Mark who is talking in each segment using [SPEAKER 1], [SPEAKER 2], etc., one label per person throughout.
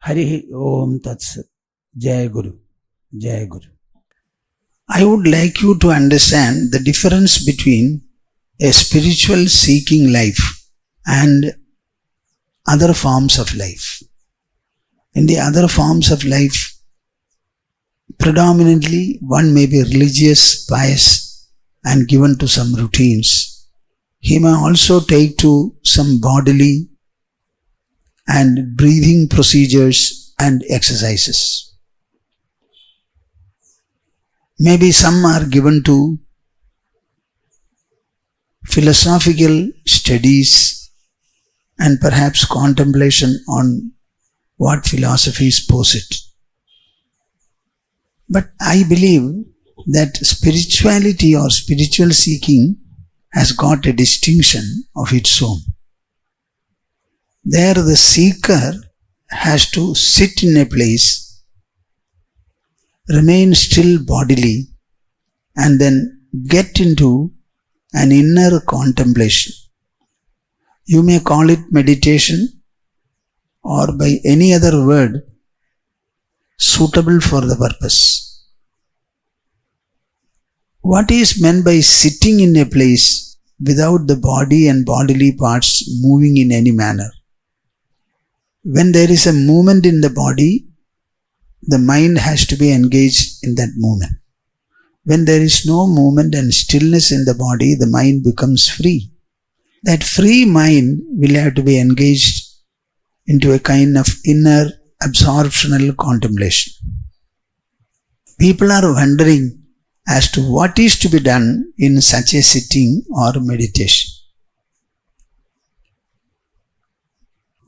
[SPEAKER 1] Hari Om Tatsat. Jai Guru. Jai Guru. I would like you to understand the difference between a spiritual seeking life and other forms of life. In the other forms of life, predominantly one may be religious, pious, and given to some routines. He may also take to some bodily and breathing procedures and exercises. Maybe some are given to philosophical studies and perhaps contemplation on what philosophies posit. But I believe that spirituality or spiritual seeking has got a distinction of its own. There the seeker has to sit in a place, remain still bodily, and then get into an inner contemplation. You may call it meditation or by any other word suitable for the purpose. What is meant by sitting in a place without the body and bodily parts moving in any manner? When there is a movement in the body, the mind has to be engaged in that movement. When there is no movement and stillness in the body, the mind becomes free. That free mind will have to be engaged into a kind of inner absorptional contemplation. People are wondering as to what is to be done in such a sitting or meditation.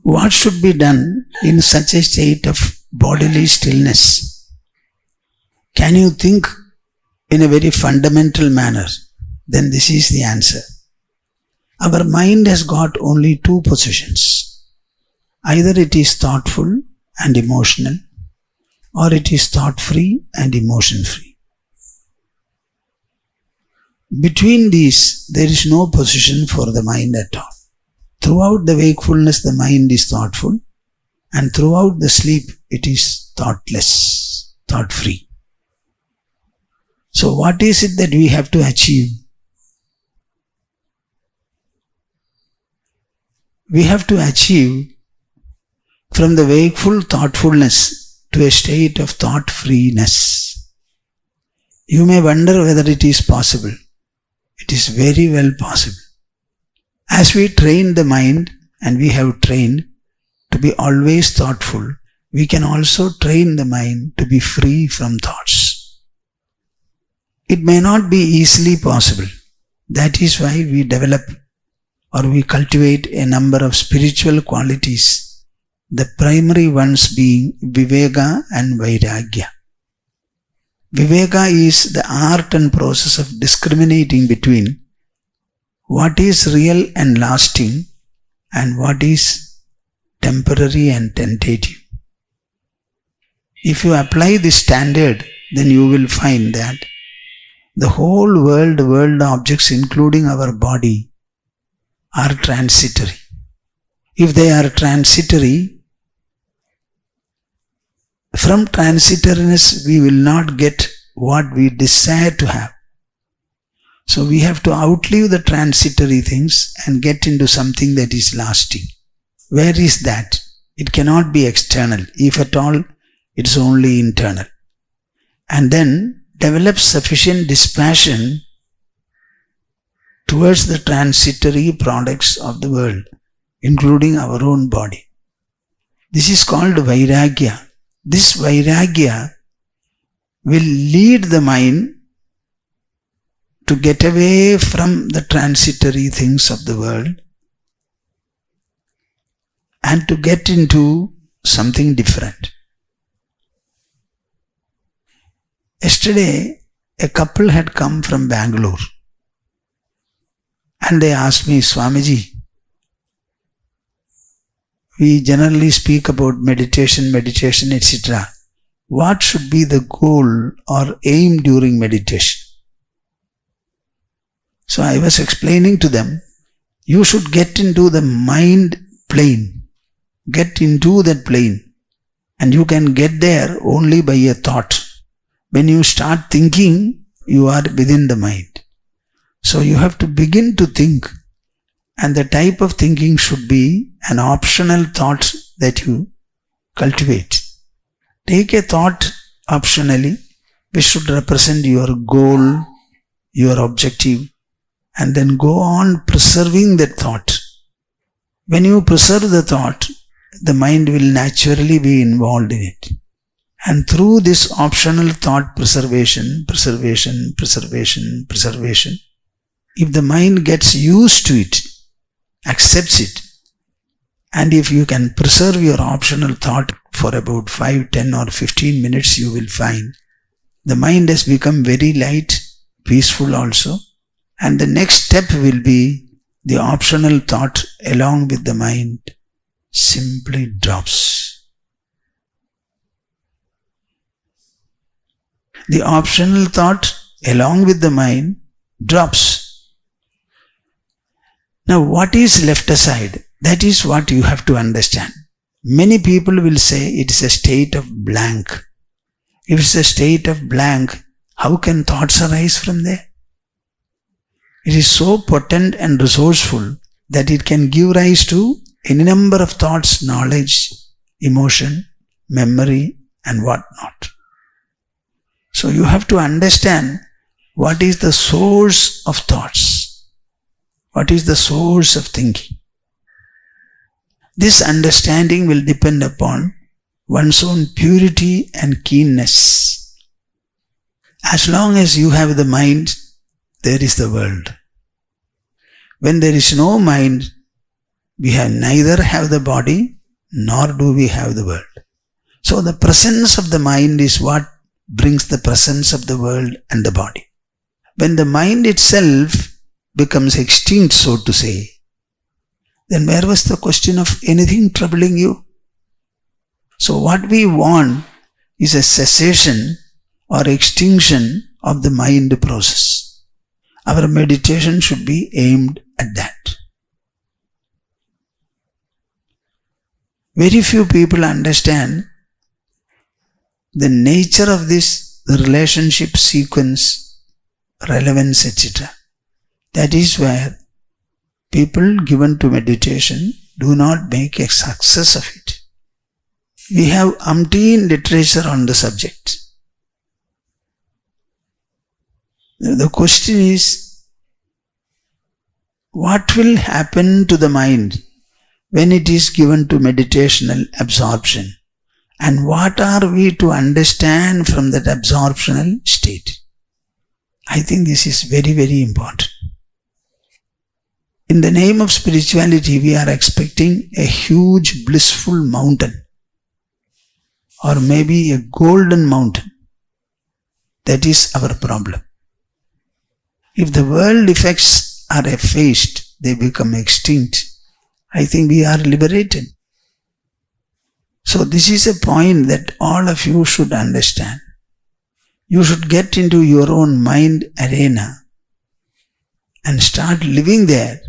[SPEAKER 1] What should be done in such a state of bodily stillness? Can you think in a very fundamental manner? Then this is the answer. Our mind has got only two positions. Either it is thoughtful and emotional, or it is thought-free and emotion-free. Between these, there is no position for the mind at all. Throughout the wakefulness, the mind is thoughtful, and throughout the sleep, it is thoughtless, thought-free. So what is it that we have to achieve? We have to achieve from the wakeful thoughtfulness to a state of thought-freeness. You may wonder whether it is possible. It is very well possible. As we train the mind, and we have trained to be always thoughtful, we can also train the mind to be free from thoughts. It may not be easily possible. That is why we develop or we cultivate a number of spiritual qualities, the primary ones being Viveka and Vairagya. Viveka is the art and process of discriminating between what is real and lasting and what is temporary and tentative. If you apply this standard, then you will find that the whole world objects, including our body, are transitory. If they are transitory, from transitoriness we will not get what we desire to have. So we have to outlive the transitory things and get into something that is lasting. Where is that? It cannot be external. If at all, it is only internal. And then develop sufficient dispassion towards the transitory products of the world, including our own body. This is called Vairagya. This Vairagya will lead the mind to get away from the transitory things of the world and to get into something different. Yesterday, a couple had come from Bangalore and they asked me, Swamiji, we generally speak about meditation, etc. What should be the goal or aim during meditation? So I was explaining to them, you should get into the mind plane. Get into that plane. And you can get there only by a thought. When you start thinking, you are within the mind. So you have to begin to think. And the type of thinking should be an optional thought that you cultivate. Take a thought optionally, which should represent your goal, your objective, and then go on preserving that thought. When you preserve the thought, the mind will naturally be involved in it. And through this optional thought preservation, if the mind gets used to it, accepts it, and if you can preserve your optional thought for about 5, 10 or 15 minutes, you will find the mind has become very light, peaceful also, and the next step will be the optional thought along with the mind simply drops. The optional thought along with the mind drops. Now what is left aside? That is what you have to understand. Many people will say it is a state of blank. If it's a state of blank, how can thoughts arise from there? It is so potent and resourceful that it can give rise to any number of thoughts, knowledge, emotion, memory, and what not. So you have to understand what is the source of thoughts. What is the source of thinking? This understanding will depend upon one's own purity and keenness. As long as you have the mind, there is the world. When there is no mind, we neither have the body, nor do we have the world. So the presence of the mind is what brings the presence of the world and the body. When the mind itself becomes extinct, so to say, then where was the question of anything troubling you? So what we want is a cessation or extinction of the mind process. Our meditation should be aimed at that. Very few people understand the nature of this, the relationship, sequence, relevance, etc. That is where people given to meditation do not make a success of it. We have umpteen literature on the subject. The question is, what will happen to the mind when it is given to meditational absorption? And what are we to understand from that absorptional state? I think this is very, very important. In the name of spirituality, we are expecting a huge blissful mountain, or maybe a golden mountain. That is our problem. If the world effects are effaced, they become extinct, I think we are liberated. So this is a point that all of you should understand. You should get into your own mind arena and start living there.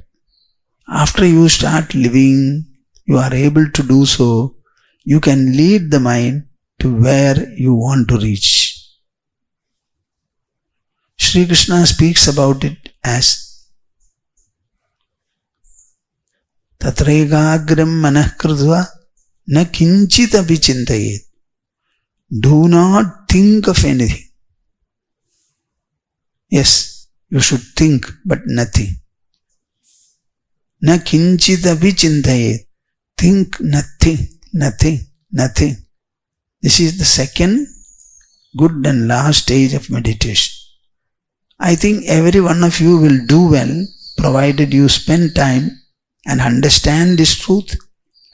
[SPEAKER 1] After you start living, you are able to do so, you can lead the mind to where you want to reach. Sri Krishna speaks about it as Tatregagram manah krudva na kinchit api chintayet. Do not think of anything. Yes, you should think, but nothing. Na kinchit api chintayet. Think nothing, nothing, nothing. This is the second good and last stage of meditation. I think every one of you will do well, provided you spend time and understand this truth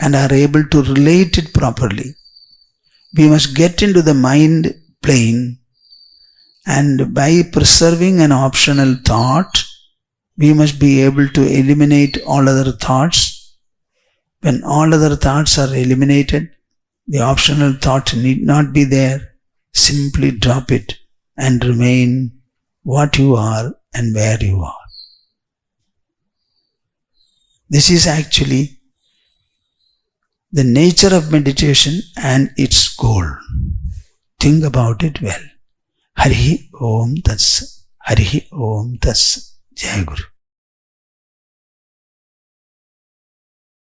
[SPEAKER 1] and are able to relate it properly. We must get into the mind plane, and by preserving an optional thought, we must be able to eliminate all other thoughts. When all other thoughts are eliminated, the optional thought need not be there. Simply drop it and remain what you are and where you are. This is actually the nature of meditation and its goal. Think about it well. Harihi Om Tats. Harihi Om Tats. Jai Guru.